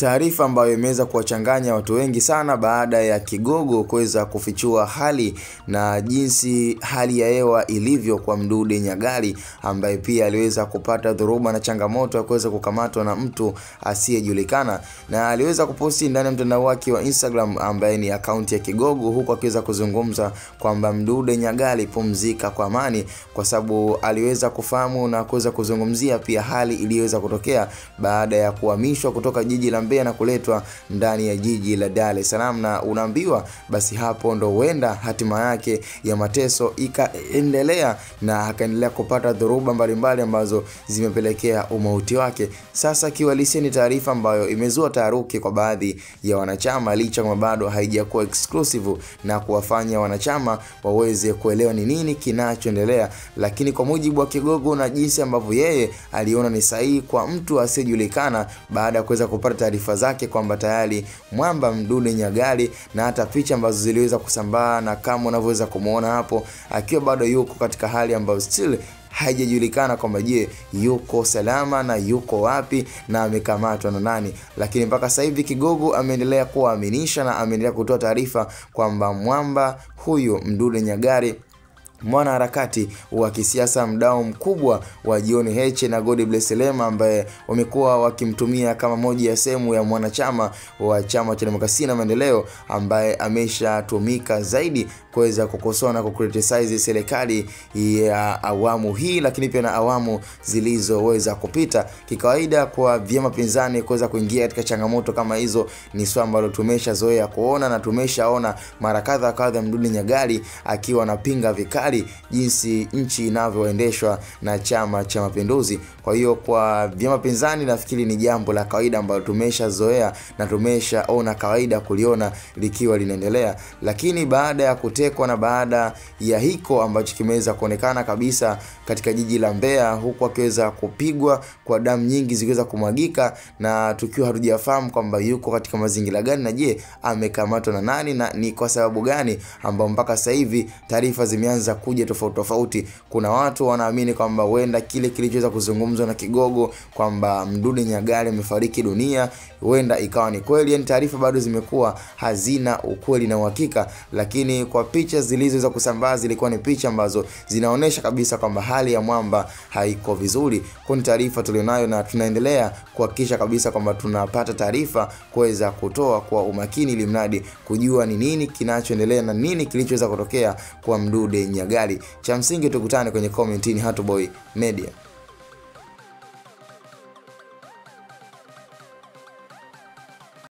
Taarifa ambayo imeweza kuwachanganya watu wengi sana baada ya Kigogo kuweza kufichua hali na jinsi hali ya hewa ilivyo kwa Mdude Nyagali, ambaye pia aliweza kupata dhoruba na changamoto ya kuweza kukamatwa na mtu asiyejulikana, na aliweza kuposti ndani ya mtandao wake wa Instagram ambaye ni account ya Kigogo, huku akiweza kuzungumza kwamba Mdude Nyagali, pumzika kwa amani, kwa sababu aliweza kufahamu na kuweza kuzungumzia pia hali iliyoweza kutokea baada ya kuhamishwa kutoka jiji la Mbeya na kuletwa ndani ya jiji la Dar es Salaam, na unaambiwa basi hapo ndo huenda hatima yake ya mateso ikaendelea na akaendelea kupata dhoruba mbalimbali ambazo zimepelekea umauti wake. Sasa kiwalisia ni taarifa ambayo imezua taharuki kwa baadhi ya wanachama, licha kama bado haijakuwa exclusive na kuwafanya wanachama waweze kuelewa ni nini kinachoendelea, lakini kwa mujibu wa Kigogo na jinsi ambavyo yeye aliona ni sahihi kwa mtu asiyejulikana, baada ya kuweza kupata taarifa zake kwamba tayari mwamba Mdude Nyagali, na hata picha ambazo ziliweza kusambaa, na kama unavyoweza kumuona hapo akiwa bado yuko katika hali ambayo still haijajulikana kwamba je, yuko salama na yuko wapi na amekamatwa na nani. Lakini mpaka sasa hivi Kigogo ameendelea kuaminisha na ameendelea kutoa taarifa kwamba mwamba huyu Mdude Nyagali, mwana harakati wa kisiasa, mdau mkubwa wa John Heche na God Bless Lema, ambaye wamekuwa wakimtumia kama moja ya sehemu ya mwanachama wa Chama cha Demokrasia na Maendeleo, ambaye ameshatumika zaidi kuweza kukosoa na kukriticize serikali ya awamu hii, lakini pia na awamu zilizoweza kupita. Kikawaida kwa vyama pinzani kuweza kuingia katika changamoto kama hizo ni swala ambalo tumeshazoea kuona, na tumeshaona mara kadha Mdude Nyagali akiwa anapinga vikali jinsi nchi inavyoendeshwa na Chama cha Mapinduzi. Kwa hiyo kwa vyama pinzani nafikiri ni jambo la kawaida ambalo tumeshazoea na tumeshaona kawaida kuliona likiwa linaendelea. Lakini baada ya kutekwa na baada ya hiko ambacho kimeweza kuonekana kabisa katika jiji la Mbeya, huku akiweza kupigwa kwa damu nyingi zikiweza kumwagika, na tukiwa hatujafahamu kwamba yuko katika mazingira gani na je amekamatwa na nani na ni kwa sababu gani, ambao mpaka sasa hivi taarifa zimeanza kuja tofauti. Kuna watu wanaamini kwamba huenda kile kilichoweza kuzungumzwa na Kigogo kwamba Mdude Nyagali amefariki dunia huenda ikawa ni kweli. Yani taarifa bado zimekuwa hazina ukweli na uhakika, lakini kwa picha zilizoweza kusambaa zilikuwa ni picha ambazo zinaonesha kabisa kwamba hali ya mwamba haiko vizuri. Kwa taarifa tulionayo, na tunaendelea kuhakikisha kabisa kwamba tunapata taarifa kuweza kutoa kwa umakini, ili mradi kujua ni nini kinachoendelea na nini kilichoweza kutokea kwa Mdude Nyagali. Cha msingi tukutane kwenye comment ni Hatuboy Media.